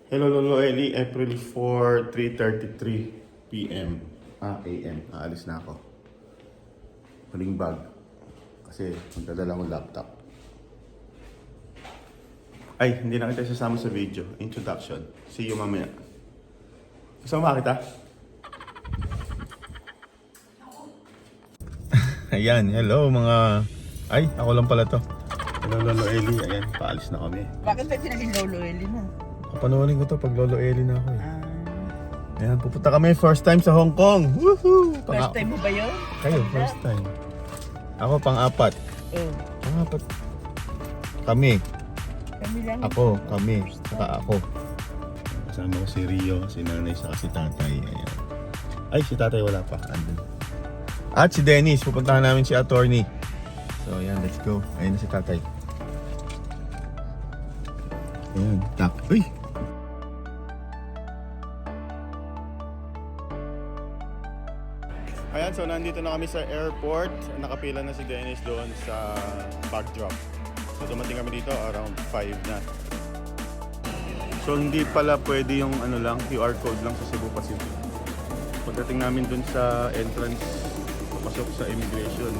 Hello Lolo Eli, April 4, 3:33 p.m. AM. Aalis na ako. Huling bag. Kasi magdadala akong laptop. Ay, hindi na kita sasama sa video. Introduction. See you mamaya. Kasama kita? Ayan, hello mga... Ay, ako lang pala to. Hello Lolo Eli, ayan, paalis na kami. Bakit tayo sinabing Lolo Eli mo? Papanoorin ko to pag Lolo Eli na ako eh. Ayan, pupunta kami first time sa Hong Kong. Woohoo! First time mo ba yun? Kayo, first time. Ako pang-apat. Oo. Pang-apat. Kami. Kami lang. Ako, kami. Saka ako. Kasama ko si Rio, si nanay, saka si tatay. Ayan. Ay, si tatay wala pa. Andun. At si Dennis, pupuntahan namin si attorney. So, ayan, let's go. Ayan na si tatay. Ayan, tak. Uy! Ayan, so nandito na kami sa airport. Nakapila na si Dennis doon sa bag drop. So dumating kami dito around 5 na. So hindi pala pwede yung ano lang, QR code lang sa Cebu Pacific. Pagdating namin doon sa entrance, papasok sa immigration,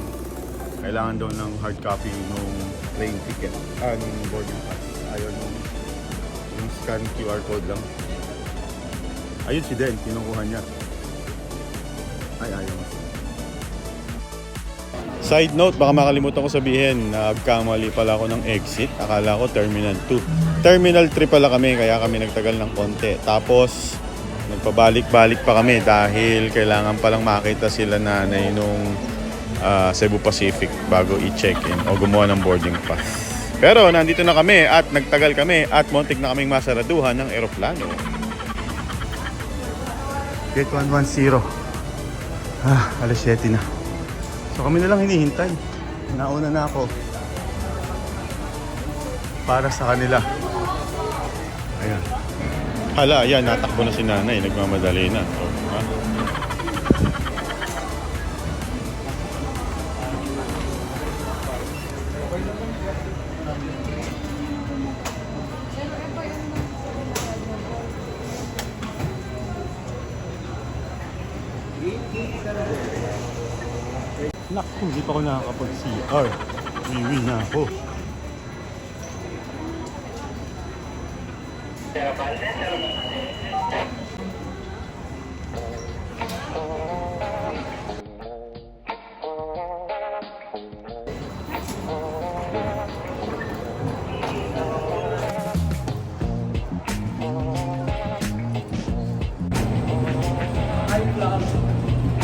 kailangan daw ng hard copy nung plane ticket, nung boarding pass. Ayaw nung yung scan QR code lang. Ayun si Den, kinukuha niya. Ay, ayaw. Side note, baka makalimutan ko sabihin, nagkamali pala ako ng exit. Akala ko Terminal 2. Terminal 3 pala kami, kaya kami nagtagal ng konti. Tapos, nagpabalik-balik pa kami dahil kailangan palang makita sila nanay nung Cebu Pacific bago i-check-in o gumawa ng boarding pass. Pero nandito na kami at nagtagal kami at muntik na kaming masaraduhan ng eroplano. Gate 110. Alas 7 na. So kami na lang hinihintay. Nauna na ako. Para sa kanila. Ayan. Hala, ayan, natakbo na si nanay. Nagmamadali na. Oh, ha? Naku, hindi pa ako nakakapag-CR. Uwi na ako.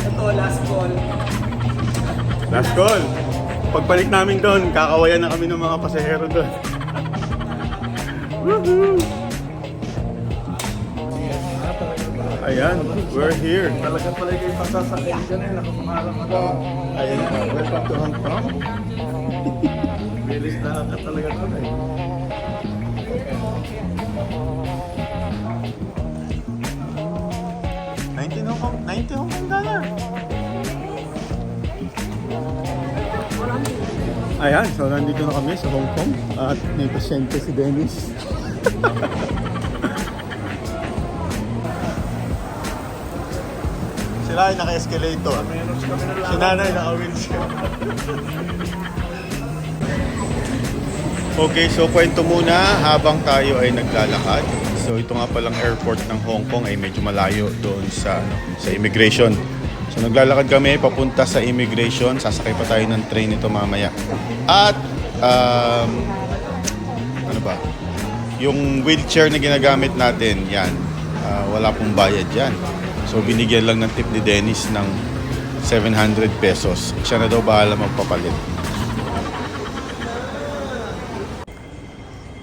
Ito, last call. Last call. Pagbalik namin doon, kakawayan na kami ng mga pasahero doon. Woohoo! Ayan, we're here. Talaga pala kayo pasasakay dyan eh, nakapangalan ako. Ayan na, welcome to Hong Kong. Bilis na ka talaga doon eh. $90 Hong Kong dollar. Ayan, so nandito na kami sa Hong Kong at may pasyente si Dennis. Sila ay naka-escalator. Si nanay naka-wheelchair. Okay, so kwento muna habang tayo ay naglalakad. So ito nga palang airport ng Hong Kong ay medyo malayo doon sa immigration. So naglalakad kami papunta sa immigration, sasakay pa tayo ng train ito mamaya. At ano ba? Yung wheelchair na ginagamit natin, yan. Wala pong bayad yan. So binigyan lang ng tip ni Dennis ng 700 pesos. Siya na daw bahala magpapalit.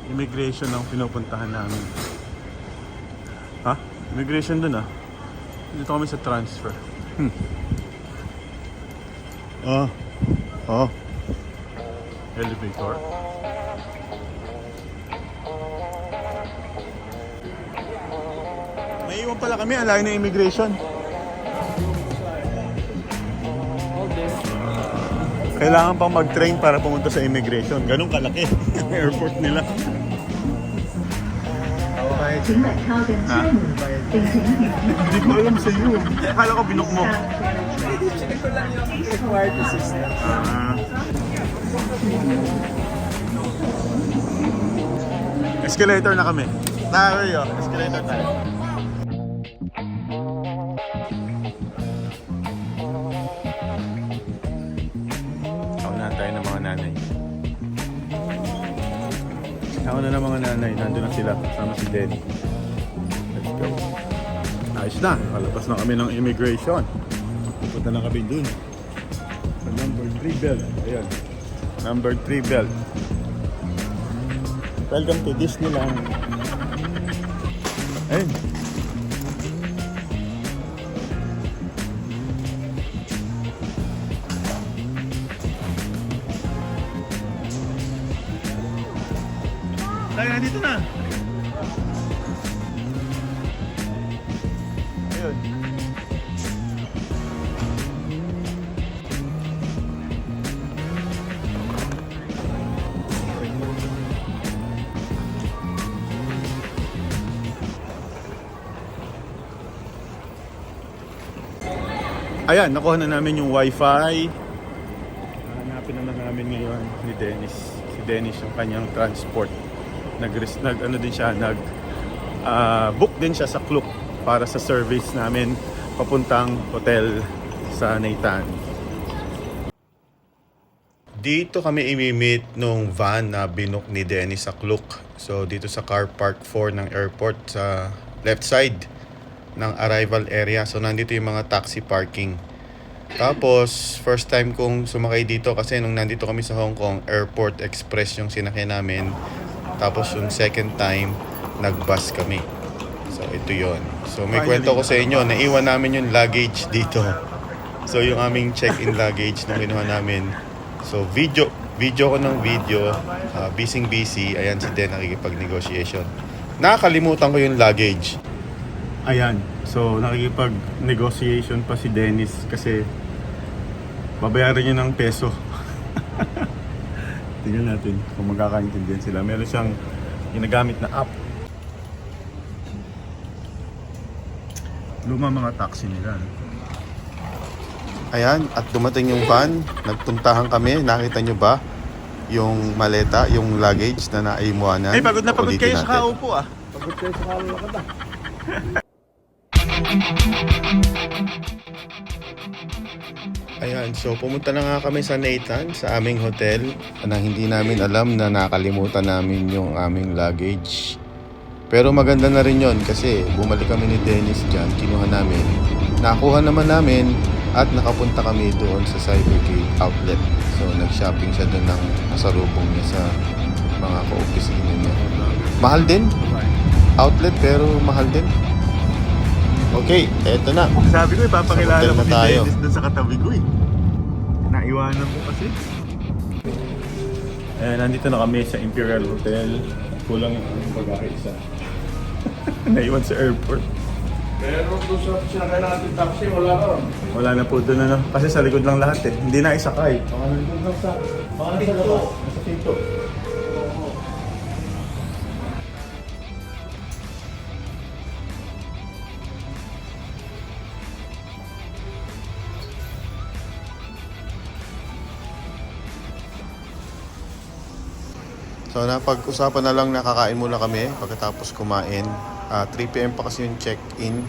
Immigration ang pinupuntahan namin. Ha? Immigration dun ah. Dito kami sa transfer. Elevator. May iwan pala kami, alayo ng immigration. Kailangan pang mag-train para pumunta sa immigration. Ganun kalaki ang airport nila. Okay. Bayad. 请买票跟车门，并且一点 Hindi ko alam sa iyo. Akala ko binok mo. Hindi ko lang yung required assistance. Ah. Escalator na kami. Tayo, escalator tayo. Kaunahan tayo ng mga nanay. Kauna ng mga nanay. Nandun na sila. Kasama si Denny. Let's go. Ayos na. Palabas na kami ng immigration. Pupunta na kami dun. Sa number 3 belt. Ayan. Number 3 belt. Welcome to Disneyland. Ayun. Tayo, nandito na. Ayun. Ayan, nakuha na namin yung wifi. Hanapin naman namin ngayon ni Dennis. Si Dennis yung kanyang transport. Book din siya sa Klook para sa service namin papuntang hotel sa Naitan. Dito kami imimit nung van na binook ni Dennis sa Klook. So dito sa car park 4 ng airport sa left side ng arrival area. So nandito yung mga taxi parking. Tapos first time kong sumakay dito kasi nung nandito kami sa Hong Kong, Airport Express yung sinakay namin. Tapos yung second time, nag-bus kami. So ito yon. So may kwento ko sa inyo, naiwan namin yung luggage dito. So yung aming check-in luggage na kinuha namin. So video ko ng video, busy. Ayan si Den nakikipag-negotiation. Nakakalimutan ko yung luggage. Ayan, so nakikipag-negotiation pa si Dennis kasi babayaran niya ng peso. Tingnan natin kung magkakaintindihan sila. Meron siyang ginagamit na app. Luma mga taxi nila. Ayan, at dumating yung van. Nagpuntahan kami. Nakita nyo ba yung maleta, yung luggage na naimuanan? Ay, pagod na pagod kayo sa kaupo ah. Pagod kayo sa kalakad. Ayan, so pumunta na nga kami sa Nathan, sa aming hotel, na hindi namin alam na nakalimutan namin yung aming luggage. Pero maganda na rin yon kasi bumalik kami ni Dennis dyan, kinuha namin. Nakuha naman namin at nakapunta kami doon sa Cybergate outlet. So nag-shopping siya doon ng nasalubong niya sa mga ka-opisina niya. Mahal din. Outlet pero mahal din. Okay, eto na. Sabi ko, ipapakilala ko si Dennis doon sa katabi ko eh. Naiwanan ko kasi. Nandito na kami sa Imperial Hotel. Kulang yung pagkakaisa. Naiwan sa airport. Pero doon sa sinakay natin taxi, wala ron. Wala na po doon ano. Kasi sa likod lang lahat eh. Hindi na isakay. Nandun lang sa labas. Nasa pinto. So napag-usapan na lang na kakain muna kami pagkatapos kumain. 3 PM pa kasi yung check-in.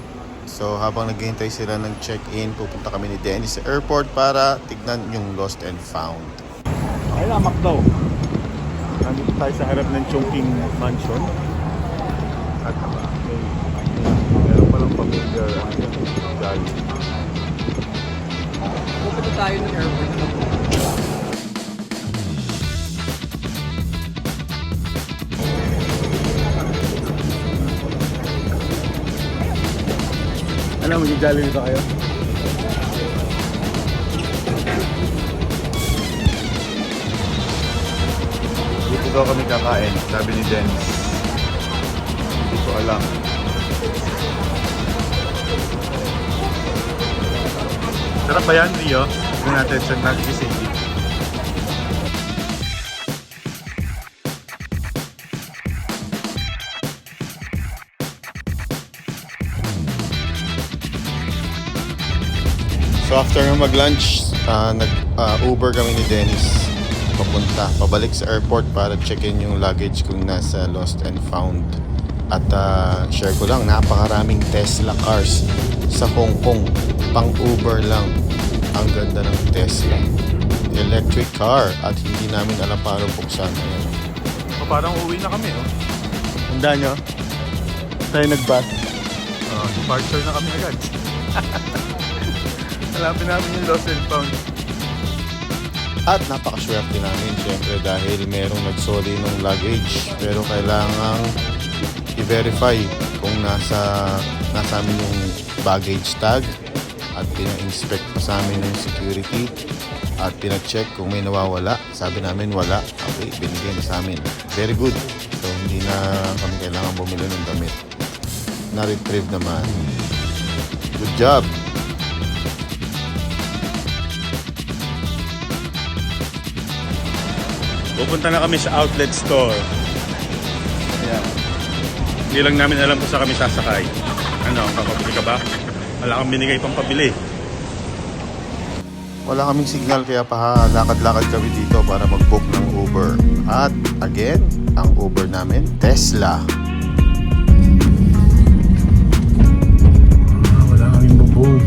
So habang naghihintay sila ng check-in, pupunta kami ni Dennis sa airport para tignan yung lost and found. Okay na, Macdo. Nandito tayo sa harap ng Chongqing Mansion. At meron palang familiar Jolly. Pupunta tayo ng airport na po. Ano, mag-jolly dito kayo? Dito daw kami kakain, sabi ni Dennis. Hindi ko alam. Sarap ba yan, Rio? Tignan natin sa nagigising. So after ng mag-lunch, nag-Uber kami ni Dennis pabalik sa airport para check-in yung luggage kung nasa lost and found. At share ko lang, napakaraming Tesla cars sa Hong Kong. Pang Uber lang. Ang ganda ng Tesla. Electric car at hindi namin alam paano buksan. Ayan. O, parang uwi na kami. Oh. Tanda nyo? Tayo nag-bus. Departure na kami agad. Hanapin namin yung lost and found. At napakaswerte namin syempre dahil merong nagsoli ng luggage. Pero kailangang i-verify kung nasa amin yung baggage tag. At pina-inspect pa sa amin yung security. At pina-check kung may nawawala. Sabi namin wala. Okay, binigay na sa amin. Very good. So hindi na kami kailangan bumili ng damit. Na-retrieve naman. Good job! Pupunta na kami sa outlet store. Ayan. Hindi lang namin alam kung saan kami sasakay. Ano, papabili ka ba? Wala kang binigay pang pabili. Wala kaming signal kaya lakad-lakad kami dito para mag-book ng Uber. At again, ang Uber namin, Tesla. Wala kaming bubong.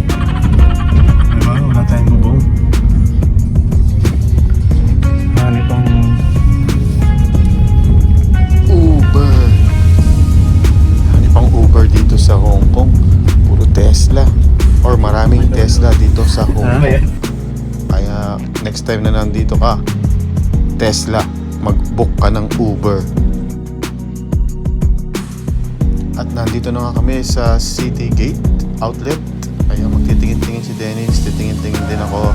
Diba? Wala tayong bubong. Ano pang Uber. Ano pang Uber dito sa Hong Kong? Puro Tesla. Or maraming Tesla dito sa Hong Kong. Kaya next time na nandito ka, Tesla, mag-book ka ng Uber. At nandito na nga kami sa City Gate Outlet. Kaya magtitingin-tingin si Dennis, titingin-tingin din ako.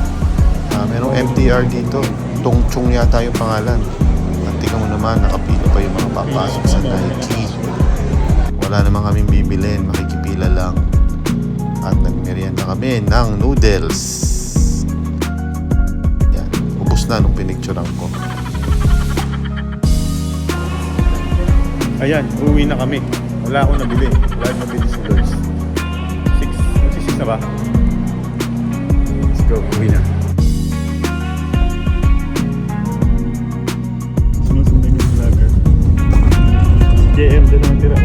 Merong MTR dito. Tongchong yata yung pangalan. At tingnan mo naman, nakapila pa yung mga papasok sa Nike. Wala naman kaming bibilin, makikipila lang. At nagmerienda kami ng noodles. Yan, ubos na nung pinicturean ko. Ayan, uwi na kami. Wala akong nabili. Wala akong nabili sa Lods. 6 na ba? Let's go, uwi na. Sinusundan yung vlogger. JM din naman tira.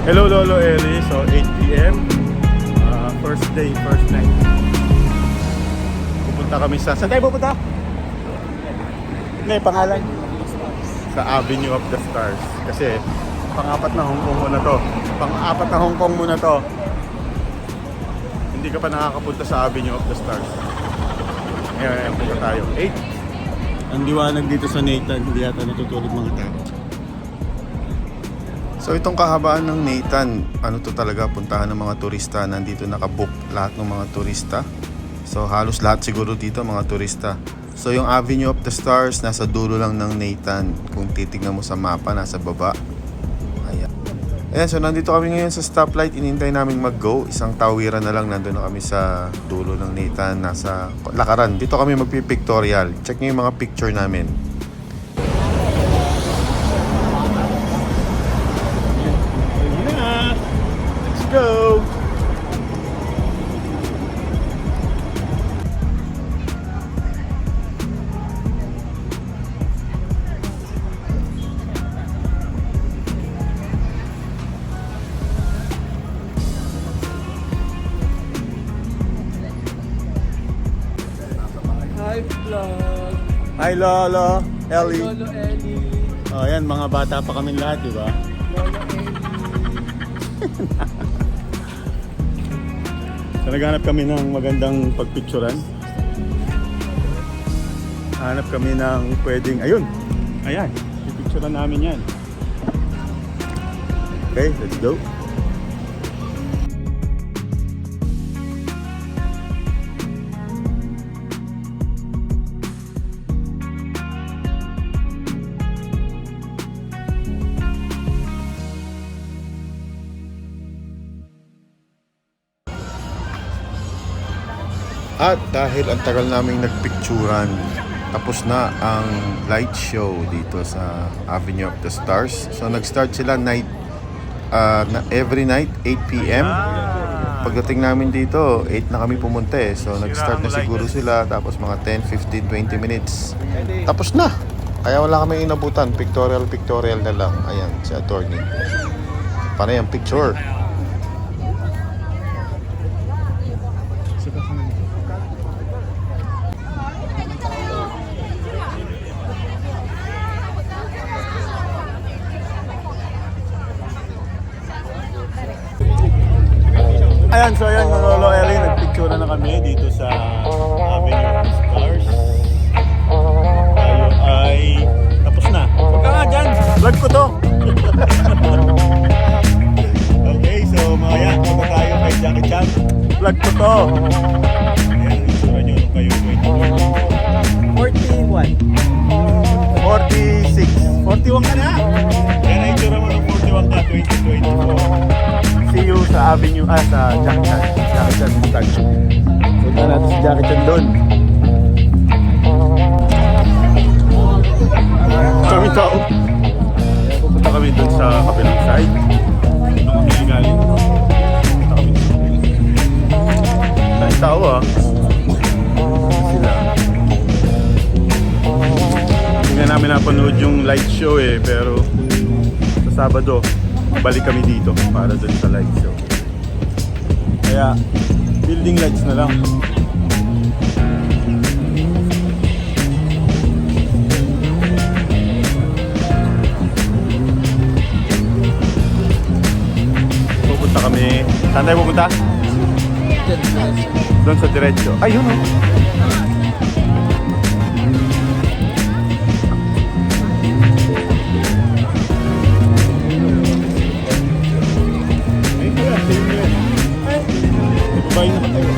Hello Lolo Eli, so 8 PM, first day, first night. Pupunta kami sa, saan tayo pupunta? Pangalan? Sa Avenue of the Stars. Kasi pang-apat na Hong Kong muna to. Pang-apat na Hong Kong muna to. Hindi ka pa nakakapunta sa Avenue of the Stars. Ngayon, punta tayo. 8. Ang liwanag dito sa Nathan, hindi yata natutulog mga tao. So itong kahabaan ng Nathan, ano to talaga, puntahan ng mga turista. Nandito nakabook lahat ng mga turista. So halos lahat siguro dito mga turista. So yung Avenue of the Stars, nasa dulo lang ng Nathan. Kung titignan mo sa mapa, nasa baba. Ayan. Ayan, so nandito kami ngayon sa stoplight. Inintay namin mag-go. Isang tawiran na lang, nandun na kami sa dulo ng Nathan. Nasa lakaran. Dito kami magpipictorial. Check nyo yung mga picture namin. Go! Hi, vlog! Hi Lolo, Ellie. Lolo Ellie! Oh, yan, mga bata pa kami lahat, di ba? Lolo Ellie! So naghanap kami ng magandang pagpicturan. Hanap kami ng pwedeng, ayun, ayan, pipicturan namin yan. Okay, let's go. At dahil ang tagal naming nagpicturan, tapos na ang light show dito sa Avenue of the Stars. So nag-start sila every night 8 p.m. Pagdating namin dito, 8 na kami pumunta eh. So nag-start na siguro sila, tapos mga 10, 15, 20 minutes. Tapos na! Kaya wala kami inabutan, pictorial na lang. Ayan, si attorney. Panay ang picture. Ayan, so ayan, Lolo Ellie, nagpicture na kami dito sa Avenue of the Stars. Tayo ay tapos na. Huwag ka nga dyan, vlog ko to. Okay, so mamaya, punta tayo kay Jackie Chan. Vlog ko to. Ayan, itsura nyo nung kayo 41. 46. 41 ka na? Yan ang itsura mo nung 41 ka, 2024. See you sa Avenue, sa Jackie Chan. Jackie Chan statue. Punta natin si Jackie Chan doon. Kami tao. Pupunta kami doon sa kabilang side. Doon kami galing. Punta kami doon. Kami tao sila. Hindi nga namin napanood yung light show eh, pero sa Sabado balik kami dito para dun sa light show. Kaya building lights na lang. Pupunta kami. Saan tayo pupunta? Doon sa diretso. Ayun o. Bye na tayo.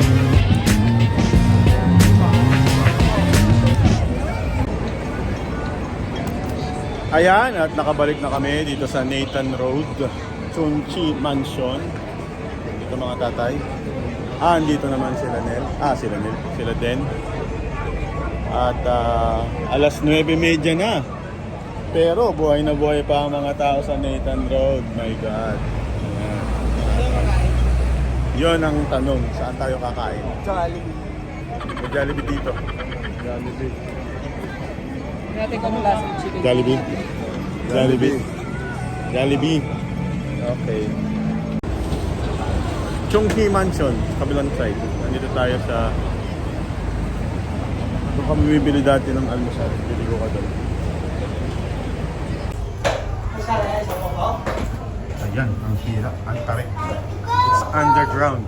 Ayan, at nakabalik na kami dito sa Nathan Road, Chunchi Mansion. Dito mga tatay. Andito naman sila Nel. Sila Den. At alas 9:30 na. Pero buhay na buhay pa ang mga tao sa Nathan Road. My God. Yon ang tanong, saan tayo kakain? Jollibee. May Jollibee dito. Jollibee. Natin kung lasa yung chicken. Jollibee. Okay. Chungki Mansion, kabilang side. Nandito tayo sa... Doon kami bibili dati ng almusal. Bili ko ka doon. Ayan, ang hirap. Ang tarik. It's underground.